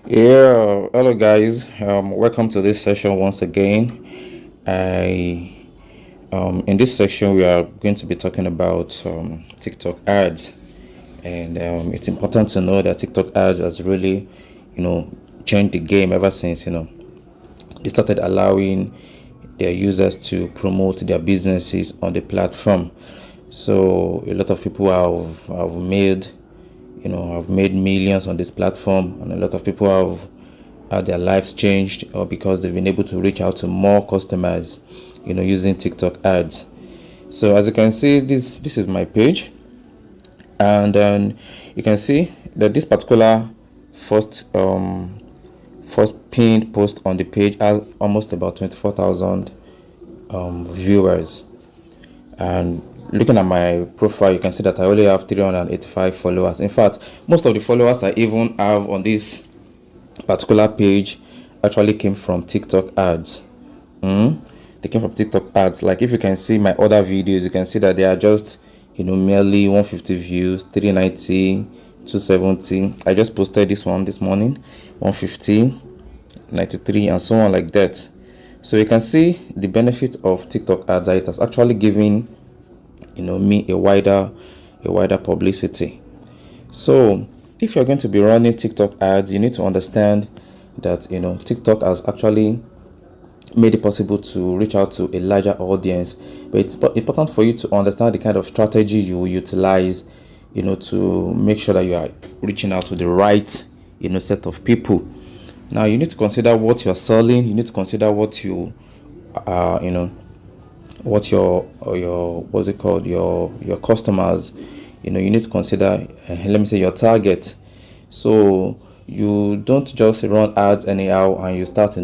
Yeah, hello guys. Welcome to this session once again. I In this section we are going to be talking about TikTok ads, and it's important to know that TikTok ads has really, you know, changed the game ever since they started allowing their users to promote their businesses on the platform. So a lot of people have made millions on this platform, and a lot of people have had their lives changed, or because they've been able to reach out to more customers, using TikTok ads. So as you can see, this is my page, and then you can see that this particular first first pinned post on the page has almost about 24,000 viewers. And looking at my profile, you can see that I only have 385 followers. In fact, most of the followers I even have on this particular page actually came from TikTok ads. They came from TikTok ads. Like, if you can see my other videos, you can see that they are just merely 150 views, 390, 270. I just posted this one this morning, 150, 93, and so on, like that. So you can see the benefit of TikTok ads, that it has actually given me a wider publicity. So if you're going to be running TikTok ads, you need to understand that TikTok has actually made it possible to reach out to a larger audience. But it's important for you to understand the kind of strategy you utilize, to make sure that you are reaching out to the right set of people. Now you need to consider what you're selling. You need to consider what you what your what's it called, your customers. You need to consider, let me say, your target. So you don't just run ads anyhow and you start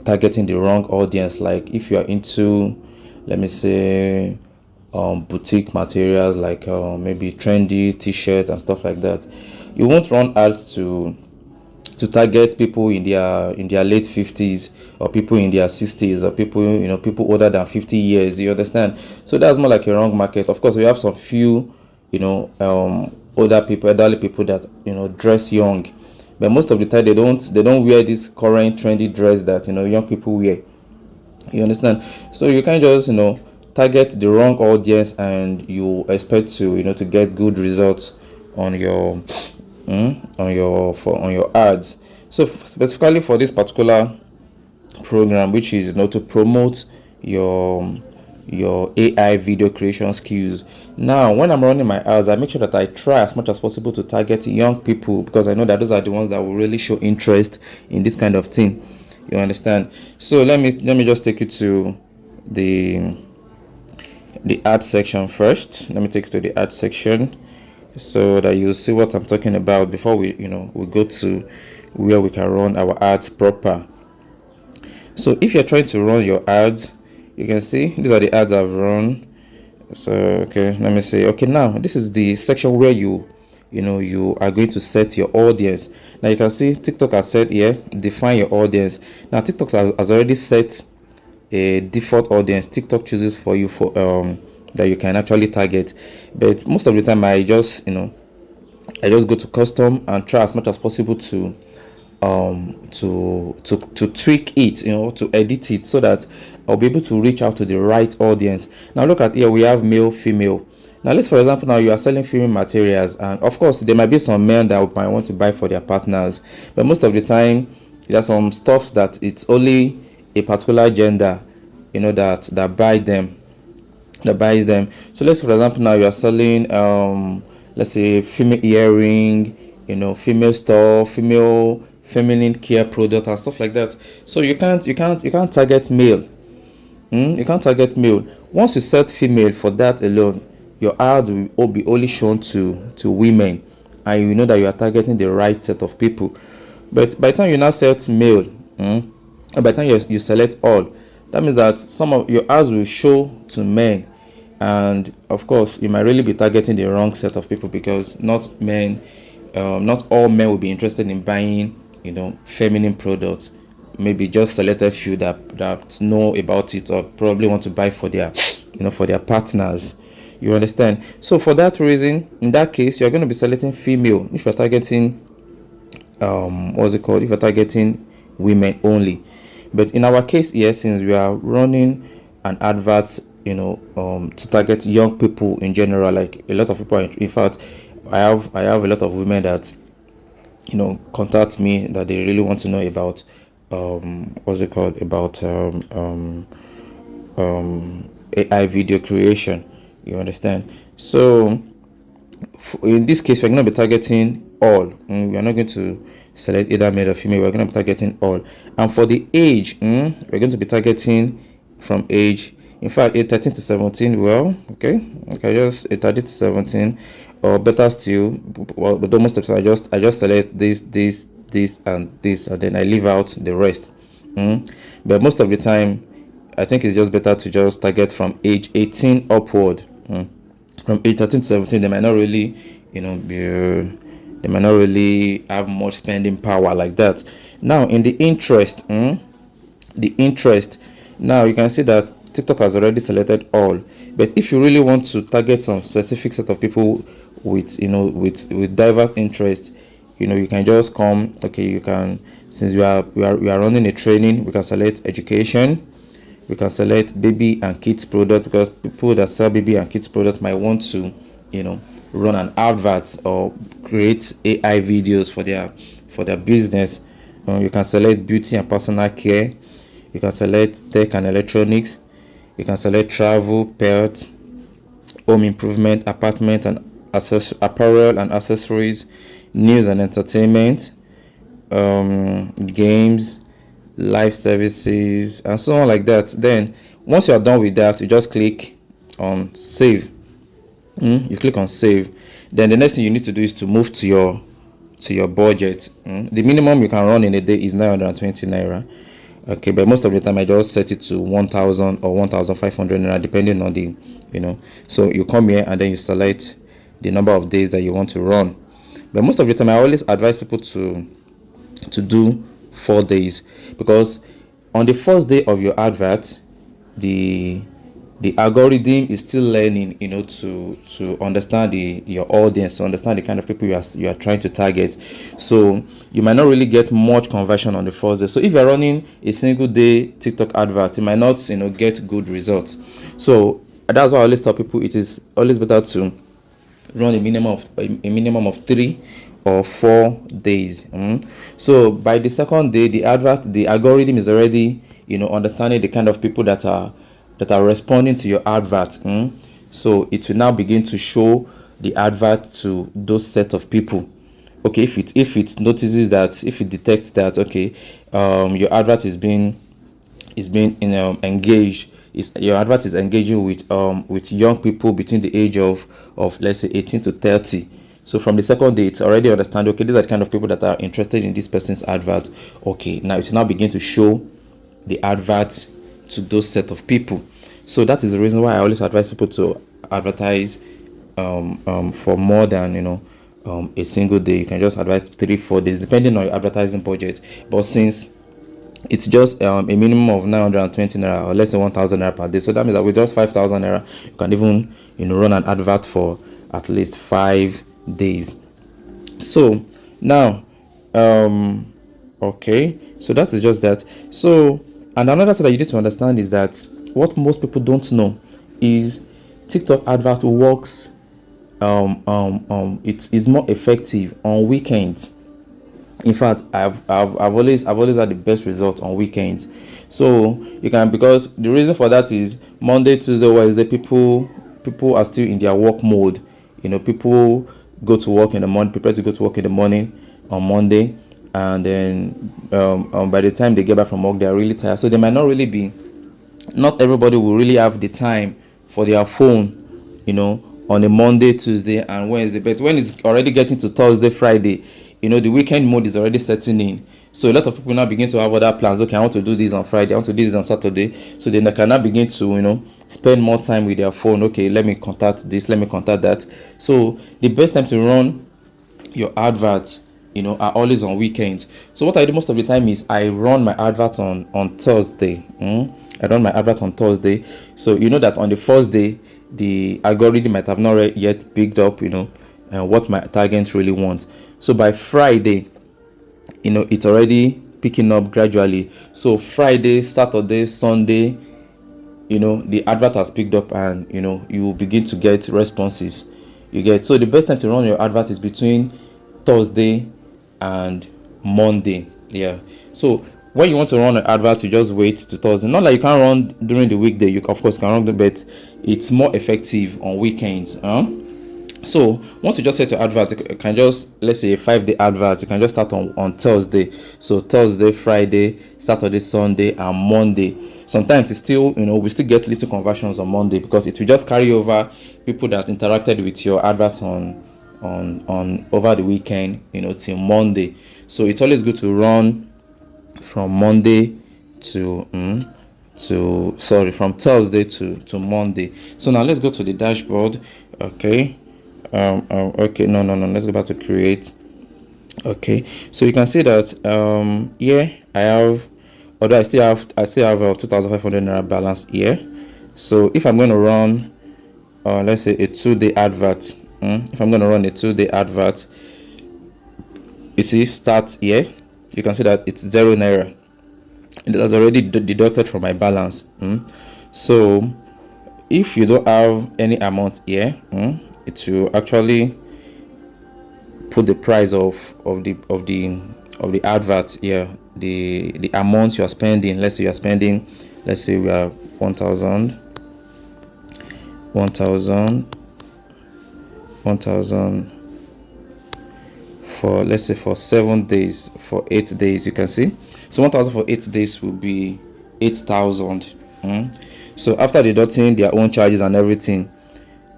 targeting the wrong audience. Like, if you are into, let me say, boutique materials, like maybe trendy t-shirt and stuff like that, you won't run ads to target people in their late 50s, or people in their 60s, or people older than 50 years. You understand? So that's more like a wrong market. Of course, we have some few older people, elderly people that dress young, but most of the time they don't wear this current trendy dress that young people wear. You understand? So you can't just target the wrong audience and you expect to get good results on your on your ads. So specifically for this particular program, which is to promote your AI video creation skills. Now, when I'm running my ads, I make sure that I try as much as possible to target young people, because I know that those are the ones that will really show interest in this kind of thing. You understand? So let me just take you to the ad section first. Let me take you to the ad section so that you'll see what I'm talking about before we go to where we can run our ads proper. So if you're trying to run your ads, you can see these are the ads I've run. So okay, let me see. Okay, now this is the section where you are going to set your audience. Now you can see TikTok has said here, define your audience. Now TikTok has already set a default audience TikTok chooses for you, for that you can actually target. But most of the time I just go to custom and try as much as possible to tweak it, to edit it, so that I'll be able to reach out to the right audience. Now look at here, we have male, female. Now let's, for example, now you are selling female materials, and of course there might be some men that might want to buy for their partners, but most of the time there's some stuff that it's only a particular gender that buys them. So let's, for example, now you are selling let's say female earring, female store, female feminine care product and stuff like that. So you can't target male. You can't target male. Once you set female for that alone, your ad will be only shown to women, and you know that you are targeting the right set of people. But by the time you now set male, and by the time you select all, that means that some of your ads will show to men, and of course you might really be targeting the wrong set of people, because not all men will be interested in buying feminine products. Maybe just selected few that know about it, or probably want to buy for their partners. You understand? So for that reason, in that case, you're going to be selecting female if you're targeting what's it called, if you're targeting women only. But in our case here, since we are running an advert, to target young people in general, like a lot of people in fact, I have a lot of women that contact me that they really want to know about what's it called, about AI video creation. You understand? So in this case, we're going to be targeting all. We are not going to select either male or female. We're going to be targeting all. And for the age, we're going to be targeting from age, in fact, age 13 to 17. Well, okay, just 13 to 17, or better still, well, but most of the time I just select this, and this, and then I leave out the rest. But most of the time, I think it's just better to just target from age 18 upward. From age 13 to 17, they might not really, they might not really have much spending power like that. Now, in the interest, now you can see that TikTok has already selected all. But if you really want to target some specific set of people with, with diverse interest, you can just come. Okay, you can, since we are running a training, we can select education. We can select baby and kids product, because people that sell baby and kids product might want to run an advert or create AI videos for their business. You can select beauty and personal care. You can select tech and electronics. You can select travel, pets, home improvement, apartment and apparel and accessories, news and entertainment, games, live services, and so on like that. Then once you are done with that, you just click on save. You click on save. Then the next thing you need to do is to move to your budget. The minimum you can run in a day is 920 naira. Okay, but most of the time I just set it to 1000 or 1500 naira, depending on the so you come here and then you select the number of days that you want to run. But most of the time I always advise people to do 4 days, because on the first day of your advert, the algorithm is still learning, to understand your audience, to understand the kind of people you are trying to target. So you might not really get much conversion on the first day. So if you're running a single day TikTok advert, you might not get good results. So that's why I always tell people it is always better to run a minimum of 3 or 4 days. So by the second day, the algorithm is already understanding the kind of people that are responding to your advert. So it will now begin to show the advert to those set of people. Okay, if it notices that, if it detects that, okay, your advert is being engaged, your advert is engaging with young people between the age of let's say 18 to 30. So from the second day, it's already understand, okay, these are the kind of people that are interested in this person's advert. Okay, now it's now begin to show the advert to those set of people. So that is the reason why I always advise people to advertise for more than a single day. You can just advertise 3-4 days depending on your advertising budget. But since it's just a minimum of 920 naira, or less than 1000 naira per day, so that means that with just 5000 naira you can even run an advert for at least 5 days. So now okay, so that is just that. So, and another thing that you need to understand is that what most people don't know is TikTok advert works it's more effective on weekends. In fact, I've always had the best result on weekends. So you can, because the reason for that is Monday, Tuesday, Wednesday, people are still in their work mode. People go to work in the morning, prepare to go to work in the morning on Monday, and then by the time they get back from work, they are really tired. So they might not really be. Not everybody will really have the time for their phone, on a Monday, Tuesday, and Wednesday. But when it's already getting to Thursday, Friday, the weekend mode is already setting in. So a lot of people now begin to have other plans. Okay, I want to do this on Friday, I want to do this on Saturday. So then they can now begin to, spend more time with their phone. Okay, let me contact this, let me contact that. So the best time to run your adverts, are always on weekends. So what I do most of the time is I run my advert on Thursday. I run my advert on Thursday. So that on the first day, the algorithm might have not yet picked up, what my targets really want. So by Friday, it's already picking up gradually. So Friday, Saturday, Sunday, the advert has picked up, and you will begin to get responses. You get. So the best time to run your advert is between Thursday and Monday. Yeah. So when you want to run an advert, you just wait to Thursday. Not like you can't run during the weekday. You of course can run, but it's more effective on weekends. So once you just set your advert, you can just, let's say, a 5-day advert, you can just start on Thursday. So Thursday, Friday, Saturday, Sunday, and Monday. Sometimes it's still, we still get little conversions on Monday, because it will just carry over people that interacted with your advert on over the weekend, till Monday. So it's always good to run from Monday from Thursday to Monday. So now let's go to the dashboard. Okay. Okay, no, let's go back to create. Okay, so you can see that here I have, although I still have 2,500 naira balance here. So if I'm going to run let's say a 2-day advert, if I'm going to run a 2-day advert, you see start here, you can see that it's 0 naira. It has already deducted from my balance. So if you don't have any amount here, it will actually put the price of the advert here, the amount you are spending. Let's say we are 1,000 for, let's say, for 7 days, for 8 days. You can see, so 1,000 for 8 days will be 8,000. So after deducting their own charges and everything,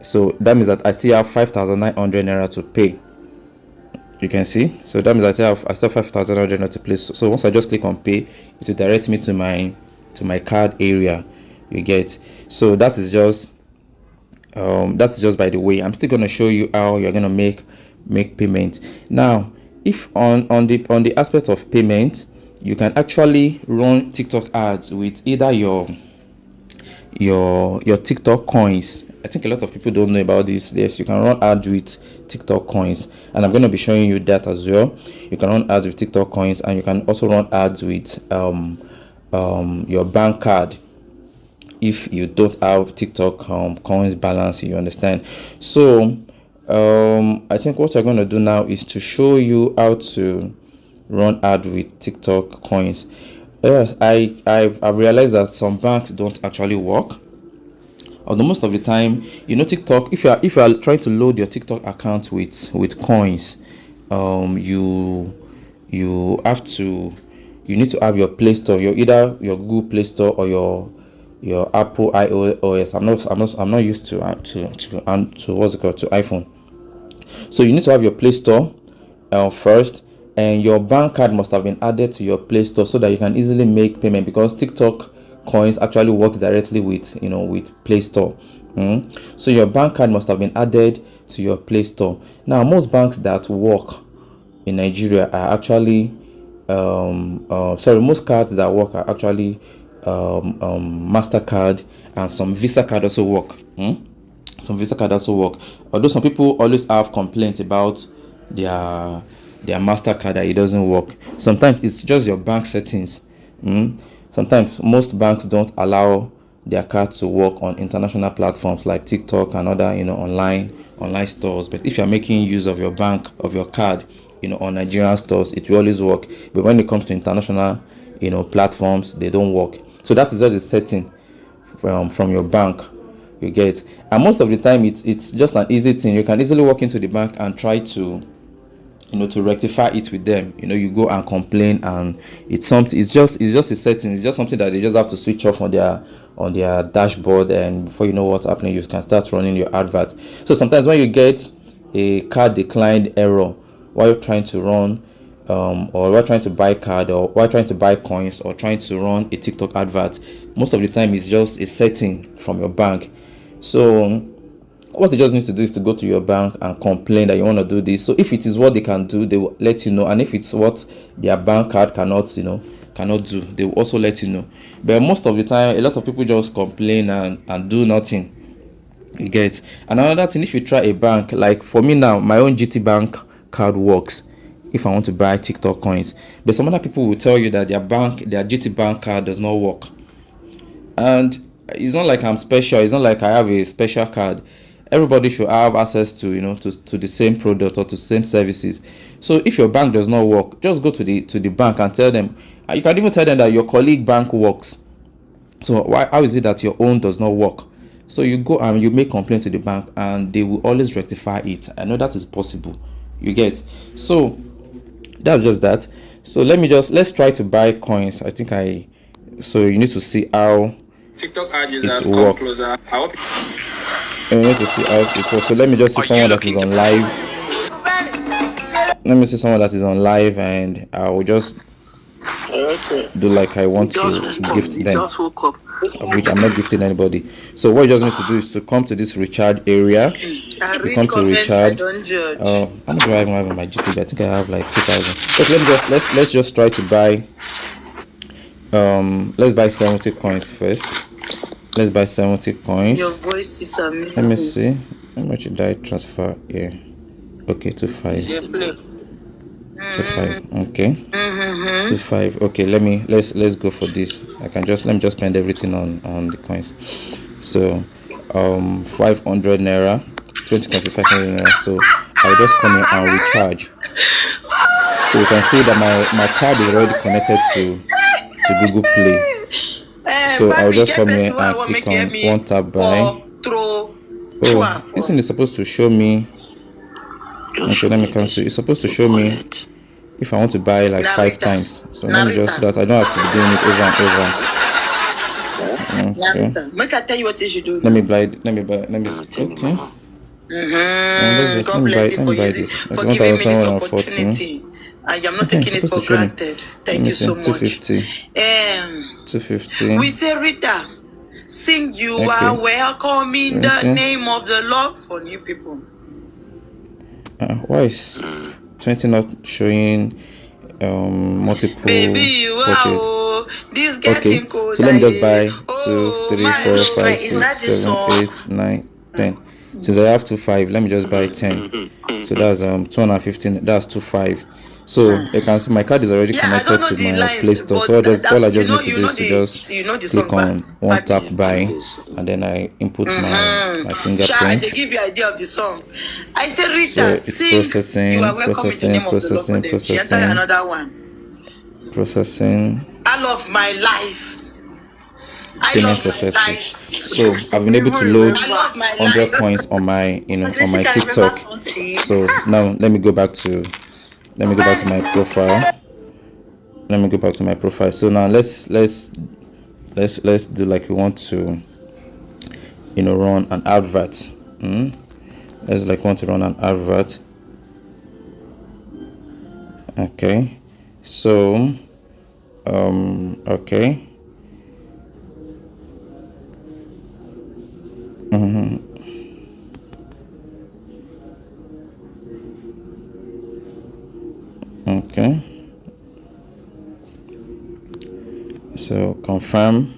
so that means that I still have 5,900 naira to pay. You can see, so that means I still have 5,900 naira to pay. So once I just click on pay, it will direct me to my card area. You get. So that is just by the way. I'm still going to show you how you're going to make payment. Now, if on the aspect of payment, you can actually run TikTok ads with either your TikTok coins. I think a lot of people don't know about this. Yes, you can run ads with TikTok coins, and I'm going to be showing you that as well. You can run ads with TikTok coins, and you can also run ads with your bank card if you don't have TikTok coins balance. You understand? So I think what I'm going to do now is to show you how to run ad with TikTok coins. Yes, I've realized that some banks don't actually work. Although most of the time, TikTok, if you are trying to load your TikTok account with coins, you need to have your Play Store, either your Google Play Store or your Apple iOS. I'm not used to what's it called, to iPhone. So you need to have your Play Store first, and your bank card must have been added to your Play Store so that you can easily make payment, because TikTok coins actually works directly with Play Store. So your bank card must have been added to your Play Store. Now, most banks that work in Nigeria are actually most cards that work are actually MasterCard, and some Visa card also work. Some Visa card also work. Although some people always have complaints about their MasterCard that it doesn't work. Sometimes it's just your bank settings. Sometimes most banks don't allow their card to work on international platforms like TikTok and other online stores. But if you're making use of your card on Nigerian stores, it will always work. But when it comes to international platforms, they don't work. So that is just a setting from your bank. You get. And most of the time it's just an easy thing. You can easily walk into the bank and try to rectify it with them. You go and complain, and it's just a setting. It's just something that they just have to switch off on their dashboard, and before you know what's happening, you can start running your advert. So sometimes when you get a card declined error while you're trying to run or while trying to buy card, or while trying to buy coins, or trying to run a TikTok advert, most of the time it's just a setting from your bank. So what you just need to do is to go to your bank and complain that you want to do this. So if it is what they can do, they will let you know, and if it's what their bank card cannot do, they will also let you know. But most of the time, a lot of people just complain and do nothing. You get. And another thing, if you try a bank, like for me now, my own GT Bank card works. if I want to buy TikTok coins. But some other people will tell you that their GT Bank card does not work. And it's not like I'm special. It's not like I have a special card. Everybody should have access to, to the same product or to same services. So if your bank does not work, just go to the bank and tell them. You can even tell them that your colleague bank works. So how is it that your own does not work? So you go and you make complaint to the bank, and they will always rectify it. I know that is possible. You get. So that's just that. So let's try to buy coins. So you need to see how TikTok ad users it come works. closer. You need to see how it works. So let me just see someone that is on live. Let me see someone that is on live, and I will just do like I want to gift them, of which I'm not gifting anybody. So what you just need to do is to come to this recharge area. You come to recharge. How much do I even have in my GTB? I think I have like 2,000. Okay, let's just try to buy. Let's buy 70 coins first. Let's buy 70 coins. Your voice is amazing. Let me see. How much did I transfer here? Okay, 2.5. 2.5. Okay. 2.5. Okay, let's go for this. Let me just spend everything on the coins. So 500 naira. 20 coins is 500 naira. So I'll just come here and recharge. So you can see that my card is already connected to Google Play. So I'll just come here and click on one tap buy. Oh, this thing is supposed to show me. Okay, let me cancel. It's supposed to show me if I want to buy like 5 times. So let me just, so that I don't have to be doing it over and over. Okay. Make I tell you what you should do. Let me buy. Okay. Let me buy this. For giving me this opportunity. I am not taking it for granted. Thank you so much. 250. 250. We say, Rita, sing you are welcome in the name of the Lord for new people. Why is 20 not showing multiple purchases? This Okay, so let me just buy 2, 3, 4, 5, 6, 7, 8, 9, 10. Since I have 2.5, let me just buy 10. So that's 215. That's 2.5. So you can see my card is already connected to my Play Store. So all I just need to do is to just click on one tap buy, and then I input my fingerprint. They give you idea of the song. I said, Rita, so it's processing. Another one. Processing. I love my life. Payment successful. So I've been able to load 100 coins on my on my TikTok. So now let me go back to my profile. So now let's do like we want to run an advert. Let's like want to run an advert. Okay. So okay. Okay, so confirm.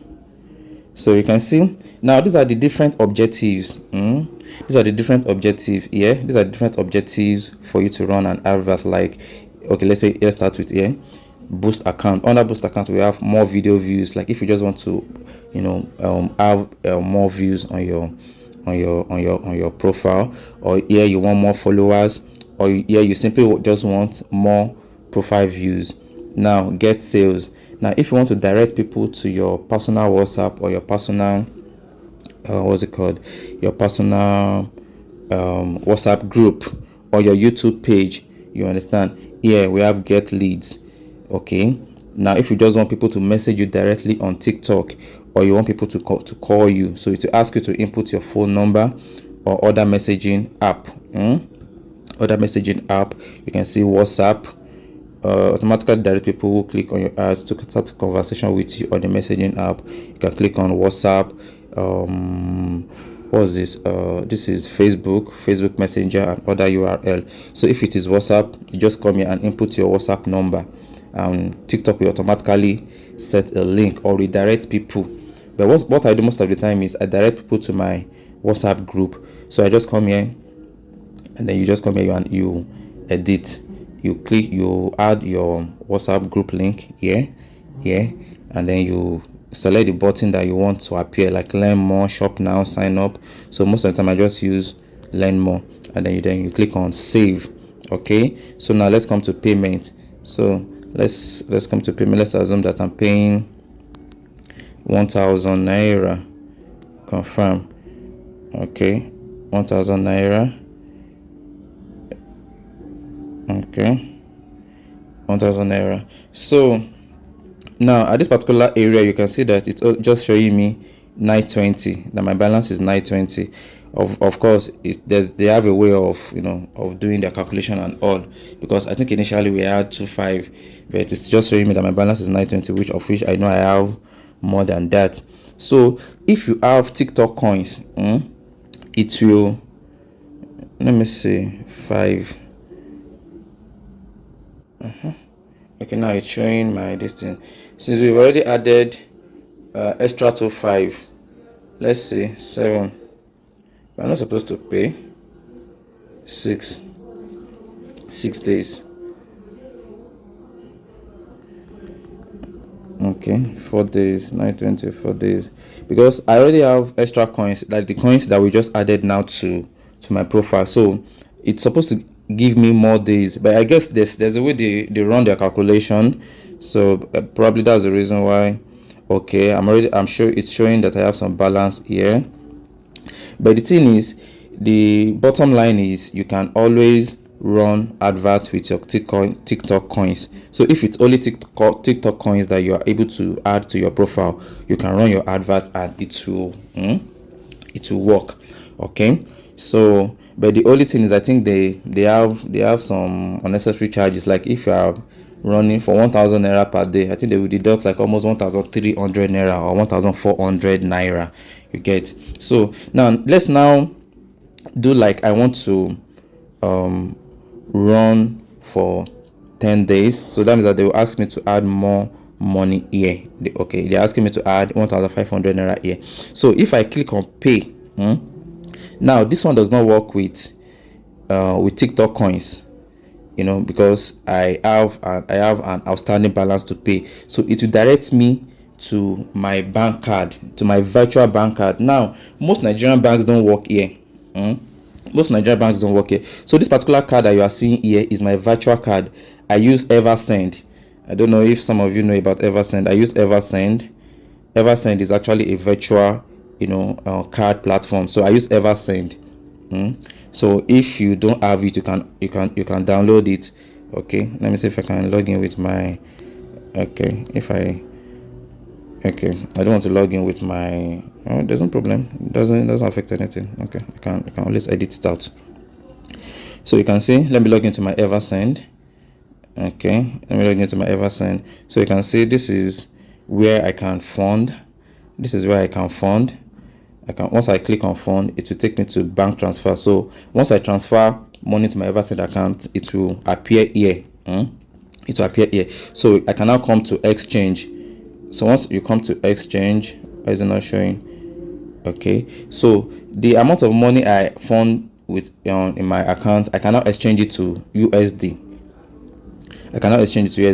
So you can see now these are the different objectives. These are the different objectives here. These are different objectives for you to run an advert. Like, okay, let's start with here, boost account. Under boost account, we have more video views. Like if you just want to have more views on your profile, or here you want more followers, or here you simply just want more profile views. Now get sales. Now if you want to direct people to your personal WhatsApp or your personal your personal WhatsApp group or your YouTube page, you understand, here we have get leads. Okay, now if you just want people to message you directly on TikTok, or you want people to call you, so it will ask you to input your phone number or other messaging app. You can see WhatsApp, automatically direct people who click on your ads to start a conversation with you on the messaging app. You can click on WhatsApp. What's this? This is Facebook Messenger and other URL. So if it is WhatsApp, you just come here and input your WhatsApp number, and TikTok will automatically set a link or redirect people. But what I do most of the time is I direct people to my WhatsApp group. So I just come here, and then you just come here and you edit you add your WhatsApp group link here, and then you select the button that you want to appear, like learn more, shop now, sign up. So most of the time I just use learn more, and then you click on save. Okay, so now let's come to payment. So let's come to payment. Let's assume that I'm paying 1,000 naira. Confirm. Okay, 1,000 naira. Okay, 1,000 naira. So now at this particular area, you can see that it's just showing me 920. That my balance is 920. Of course, they have a way of of doing their calculation and all, because I think initially we had 25, but it's just showing me that my balance is 920, which I know I have more than that. So if you have TikTok coins, it will, let me see, 5. Okay, now it's showing my distance. Since we've already added extra to 5, let's see, 7. We're not supposed to pay 6 days. Okay, 4 days, 920, 4 days, because I already have extra coins, like the coins that we just added now to my profile. So it's supposed to give me more days, but I guess there's a way they run their calculation. So probably that's the reason why. Okay, I'm sure it's showing that I have some balance here. But the thing is, the bottom line is you can always run adverts with your TikTok coins. So if it's only TikTok coins that you are able to add to your profile, you can run your advert and it will work. Okay, so but the only thing is, I think they have some unnecessary charges. Like if you are running for 1,000 naira per day, I think they will deduct like almost 1,300 naira or 1,400 naira. You get? So now let's do like I want to run for 10 days. So that means that they will ask me to add more money here. They're asking me to add 1,500 naira here. So if I click on pay, now this one does not work with TikTok coins, because I have an outstanding balance to pay. So it will direct me to my bank card, to my virtual bank card. Now most Nigerian banks don't work here. Most Nigerian banks don't work here. So this particular card that you are seeing here is my virtual card. I use Eversend. I don't know if some of you know about Eversend. I use Eversend. Eversend is actually a virtual card platform. So I use Eversend. So if you don't have it, you can download it. Okay, let me see if I can log in with my I don't want to log in with my there's no problem. It doesn't affect anything. Okay, I can always edit it out. So you can see, let me log into my Eversend. Okay, let me log into my Eversend. So you can see this is where I can fund. This is where I can fund. Once I click on fund, it will take me to bank transfer. So once I transfer money to my Eversend account, it will appear here. It will appear here. So I can now come to exchange. So once you come to exchange, why is it not showing? Okay, so the amount of money I fund with in my account, I cannot exchange it to USD.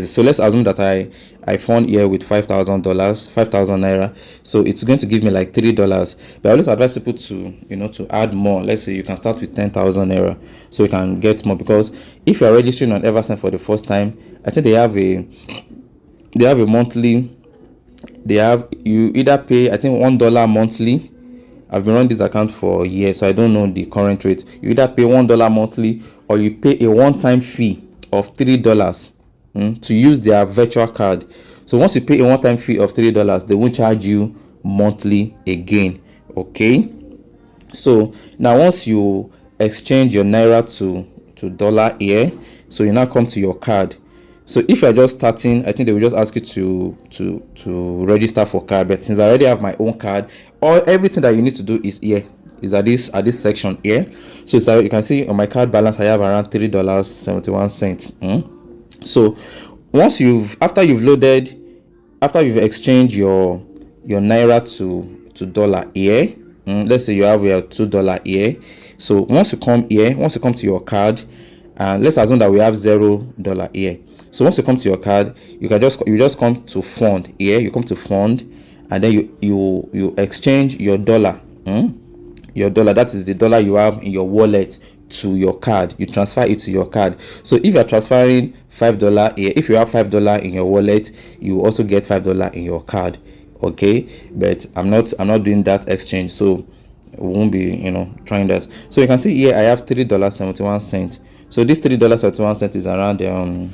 So let's assume that I fund here with $5,000, 5,000 naira. So it's going to give me like $3. But I always advise people to add more. Let's say you can start with 10,000 naira, so you can get more. Because if you are registering on Eversend for the first time, I think they have a monthly. You either pay, I think, $1 monthly. I've been running this account for years, so I don't know the current rate. You either pay $1 monthly, or you pay a one-time fee of $3 to use their virtual card. So once you pay a one-time fee of $3, they won't charge you monthly again. Okay, so now once you exchange your naira to dollar here, so you now come to your card. So if you're just starting, I think they will just ask you to register for card. But since I already have my own card, everything that you need to do is here, is at this section here. So you can see on my card balance, I have around $3.71. So once after you've exchanged your naira to dollar here, let's say you have your $2 here. So once you come to your card, and let's assume that we have $0 here. So once you come to your card, you just come to fund here. You come to fund, and then you exchange your dollar. Your dollar, that is the dollar you have in your wallet, to your card. You transfer it to your card. So if you are transferring $5 here, if you have $5 in your wallet, you also get $5 in your card. Okay, but I'm not doing that exchange, so we won't be trying that. So you can see here I have $3.71. So this $3.71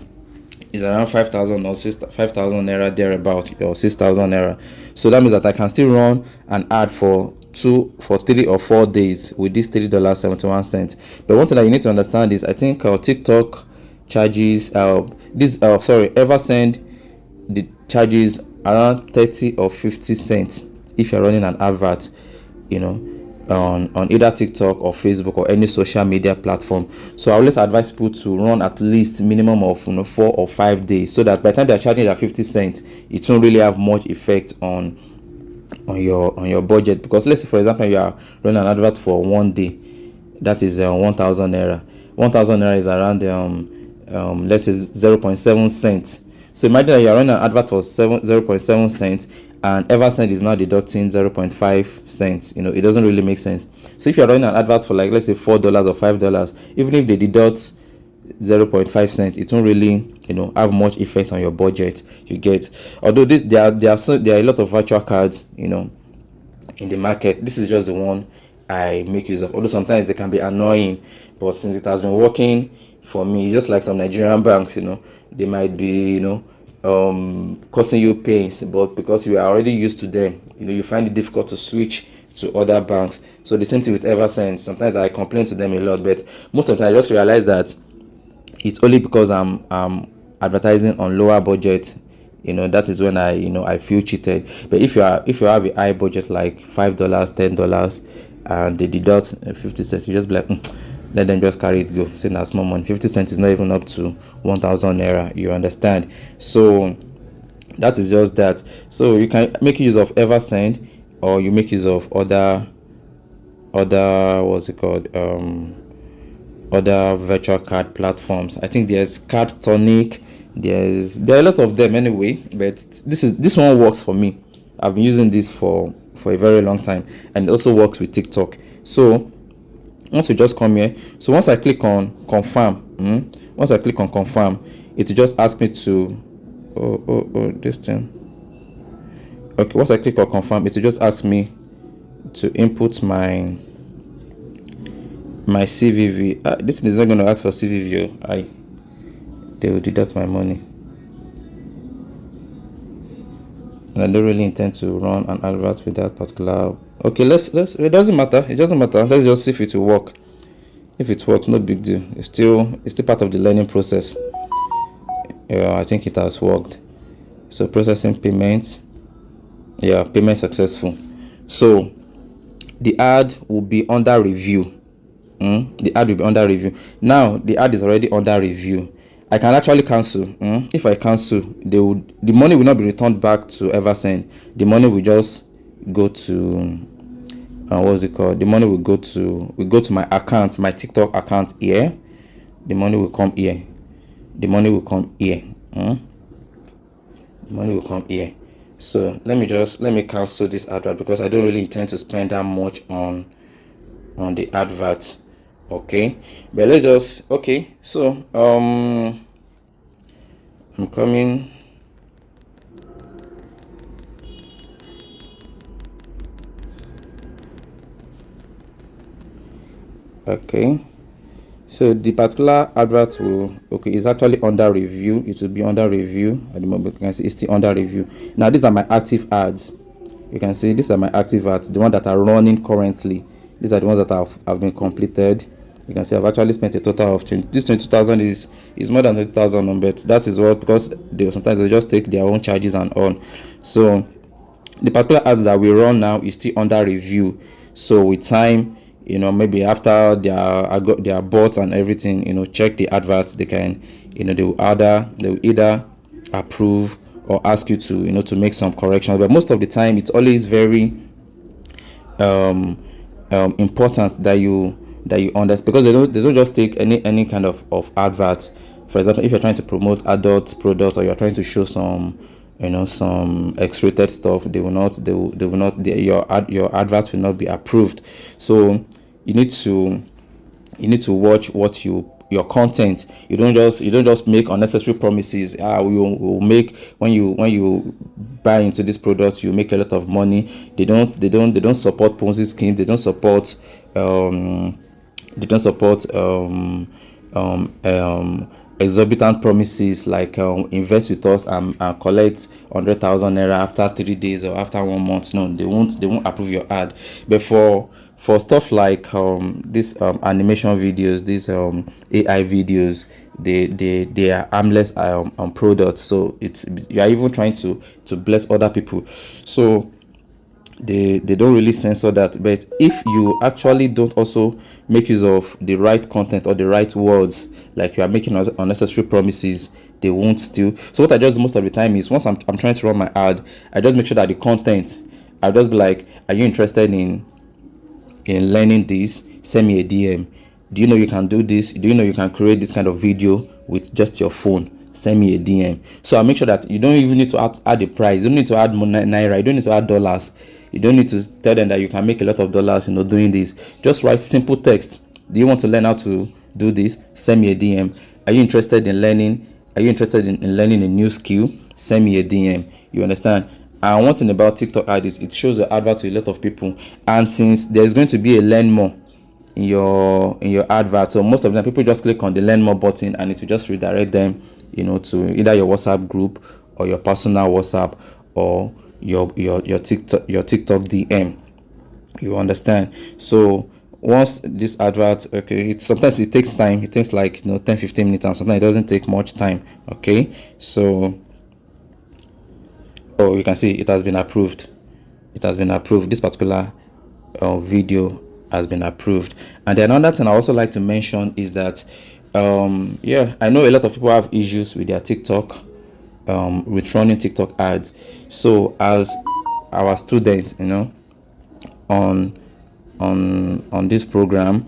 is around 5,000 or 5,000 naira thereabout, or 6,000 naira. So that means that I can still run an ad for 3 or 4 days with this $3.71. But one thing that you need to understand is, I think TikTok charges Eversend, the charges around 30 or 50 cents if you're running an advert, on either TikTok or Facebook or any social media platform. So I always advise people to run at least minimum of 4 or 5 days, so that by the time they're charging that 50 cents, it won't really have much effect on your budget. Because let's say, for example, you are running an advert for 1 day, that is 1,000 naira. 1,000 naira is around let's say 0.7 cents. So imagine that you are running an advert for 0.7 cents, and Eversend is now deducting 0.5 cents. It doesn't really make sense. So if you're running an advert for, like, let's say $4 or $5, even if they deduct 0.5 cents, it won't really have much effect on your budget. You get, although there are a lot of virtual cards in the market. This is just the one I make use of, although sometimes they can be annoying, but since it has been working for me, just like some Nigerian banks, they might be causing you pains, but because you are already used to them, you find it difficult to switch to other banks. So the same thing with Eversend. Sometimes I complain to them a lot, but most of the time I just realize that it's only because I'm advertising on lower budget. That is when I feel cheated. But if you have a high budget, like $5, $10, and they deduct 50 cents, you just be like, let them just carry it go. Say now small money. 50 cents is not even up to 1,000 naira. You understand? So that is just that. So you can make use of Eversend, or you make use of other what's it called, other virtual card platforms. I think there's Card Tonic. There are a lot of them anyway, but this one works for me. I've been using this for a very long time, and it also works with TikTok. So once you just come here, so once I click on confirm, it will just ask me to this thing. Okay, once I click on confirm, it will just ask me to input my CVV. This is not going to ask for CVV. They will deduct my money, and I don't really intend to run an advert with that particular. Okay, let's it doesn't matter. Let's just see if it will work. If it works, no big deal. It's still part of the learning process. I think it has worked. So processing payments. Yeah, payment successful. So the ad will be under review. The ad will be under review. Now the ad is already under review. I can actually cancel. If I cancel, the money will not be returned back to Eversend. The money will just go to what's it called? The money will go to my account, my TikTok account here. The money will come here. The money will come here. The money will come here. So let me cancel this advert, because I don't really intend to spend that much on the advert. Okay, but let's just so I'm coming. Okay, so the particular advert is actually under review. It will be under review at the moment. You can see it's still under review. Now these are my active ads. You can see these are my active ads, the ones that are running currently. These are the ones that have been completed. You can see I've actually spent a total of 22,000 is more than 20,000, but that is what, because sometimes they just take their own charges and on. So the particular ads that we run now is still under review. So with time, maybe after they are bought and everything, check the adverts, they can, they will either approve or ask you to to make some corrections. But most of the time, it's always very important that you that you understand, because they don't just take any kind of advert. For example, if you're trying to promote adult products, or you're trying to show some, some X-rated stuff, they will not your advert will not be approved. So you need to watch what your content. You don't just make unnecessary promises. We will make, when you buy into this product, you make a lot of money. They don't support Ponzi schemes. They don't support exorbitant promises like, invest with us and collect 100,000 naira after 3 days or after 1 month. No, they won't approve your ad. But for stuff like this animation videos, these AI videos, they are harmless products. So you are even trying to bless other people. So they don't really censor that. But if you actually don't also make use of the right content or the right words, like you are making unnecessary promises, they won't steal. So what I just most of the time is, once I'm trying to run my ad, I just make sure that the content, I'll just be like, are you interested in learning this? Send me a DM. Do you know you can do this? Do you know you can create this kind of video with just your phone? Send me a DM. So I make sure that you don't even need to add the price. You don't need to add naira. You don't need to add dollars. You don't need to tell them that you can make a lot of dollars, doing this. Just write simple text. Do you want to learn how to do this? Send me a DM. Are you interested in learning? Are you interested in learning a new skill? Send me a DM. You understand? And one thing about TikTok ad is it shows the advert to a lot of people. And since there's going to be a learn more in your advert, so most of the time people just click on the learn more button, and it will just redirect them, to either your WhatsApp group or your personal WhatsApp, or your TikTok DM. You understand? So once this advert, okay, sometimes it takes time. It takes like 10-15 minutes, and sometimes it doesn't take much time. Okay, so you can see it has been approved. This particular video has been approved. And then another thing I also like to mention is that I know a lot of people have issues with their TikTok, with running TikTok ads. So as our students, on this program,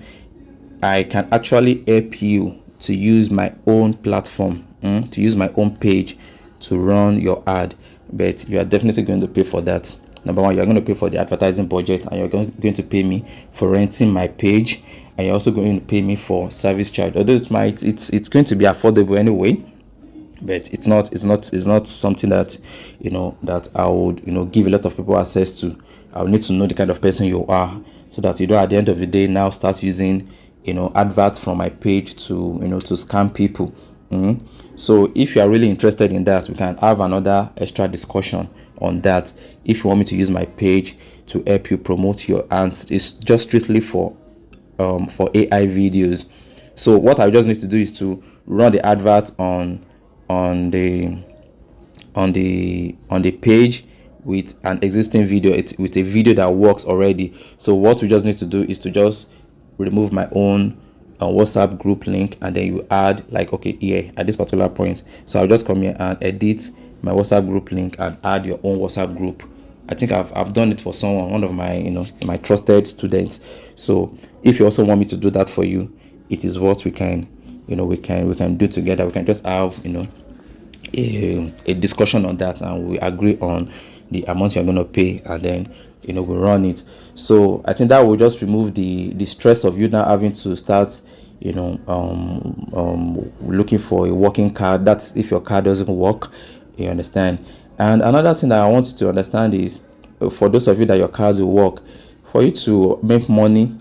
I can actually help you to use my own platform, to use my own page to run your ad. But you are definitely going to pay for that. Number one, you're going to pay for the advertising budget, and you're going to pay me for renting my page, and you're also going to pay me for service charge. Although it's going to be affordable anyway, but it's not something that that I would give a lot of people access to. I would need to know the kind of person you are, so that you don't at the end of the day now start using adverts from my page to to scam people. So if you are really interested in that, we can have another extra discussion on that. If you want me to use my page to help you promote your ads, it's just strictly for AI videos. So what I just need to do is to run the advert on the page with an existing video, with a video that works already. So what we just need to do is to just remove my own WhatsApp group link, and then you add, like, okay, here at this particular point. So I'll just come here and edit my WhatsApp group link and add your own WhatsApp group. I think I've done it for one of my my trusted students. So if you also want me to do that for you, it is what we can we can do together. We can just have a discussion on that, and we agree on the amount you're going to pay, and then we run it. So I think that will just remove the stress of you now having to start looking for a working card. That's if your card doesn't work, you understand. And another thing that I want you to understand is, for those of you that your cards will work, for you to make money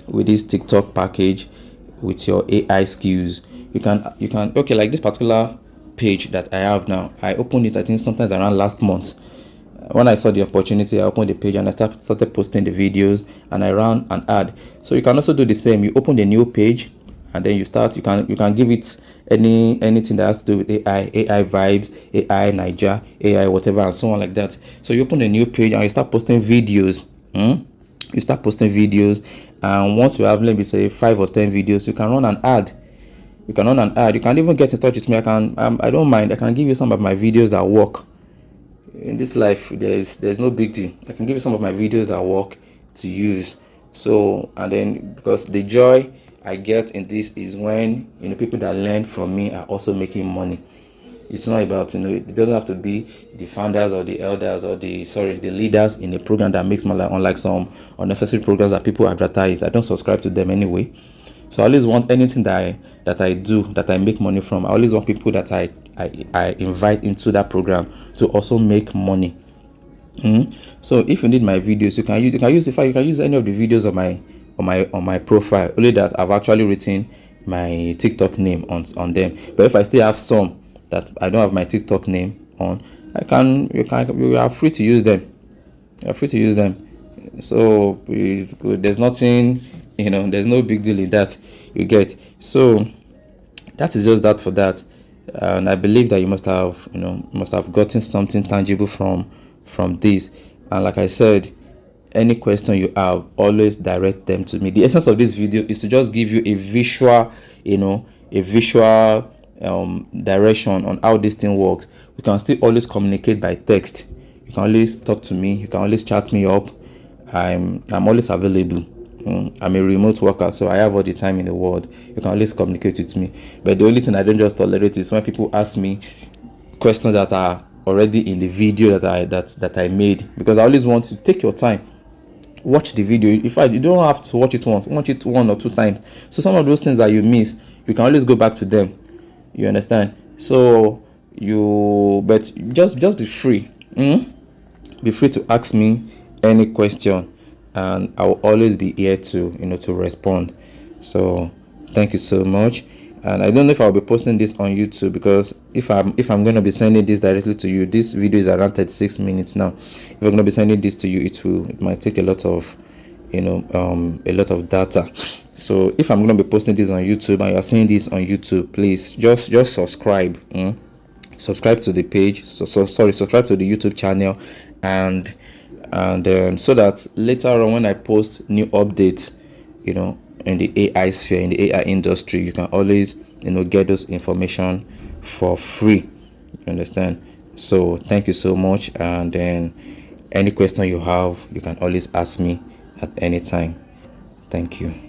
with this TikTok package with your AI skills, you can okay, like this particular page that I have now, I opened it I think sometimes around last month. When I saw the opportunity, I opened the page and I started posting the videos, and I ran an ad. So you can also do the same. You open the new page, and then you can give it anything that has to do with AI vibes, AI Niger, AI whatever, and so on like that. So you open a new page and you start posting videos. You start posting videos, and once you have, let me say, 5 or 10 videos, you can run an ad. You can run an ad. You can even get in touch with me. I don't mind. I can give you some of my videos that work. In this life, there's no big deal. I can give you some of my videos that work to use. So, and then because the joy I get in this is when, people that learn from me are also making money. It's not about, it doesn't have to be the founders or the elders or the leaders in a program that makes money, unlike some unnecessary programs that people advertise. I don't subscribe to them anyway. So I always want anything that I do, that I make money from. I always want people that I invite into that program to also make money. So if you need my videos, you can use any of the videos on my profile. Only that I've actually written my TikTok name on them. But if I still have some that I don't have my TikTok name on, you are free to use them. You are free to use them. So there's nothing, there's no big deal in that. You get. So that is just that for that. And I believe that you must have gotten something tangible from this. And like I said, any question you have, always direct them to me. The essence of this video is to just give you a visual, direction on how this thing works. We can still always communicate by text. You can always talk to me. You can always chat me up. I'm always available. I'm a remote worker, so I have all the time in the world. You can always communicate with me. But the only thing I don't just tolerate is when people ask me questions that are already in the video that I made, because I always want to take your time, watch the video. In fact, you don't have to watch it once, watch it 1 or 2 times. So some of those things that you miss, you can always go back to them. You understand? So but just be free. Be free to ask me any question, and I will always be here to respond. So thank you so much. And I don't know if I'll be posting this on YouTube, because if I'm going to be sending this directly to you, this video is around 36 minutes now. If I'm going to be sending this to you, it might take a lot of data. So if I'm going to be posting this on YouTube and you're seeing this on YouTube, please just subscribe. Subscribe to the page. Subscribe to the YouTube channel, and so that later on, when I post new updates, in the AI sphere, in the AI industry, you can always get those information for free. You understand? So thank you so much. And then any question you have, you can always ask me at any time. Thank you.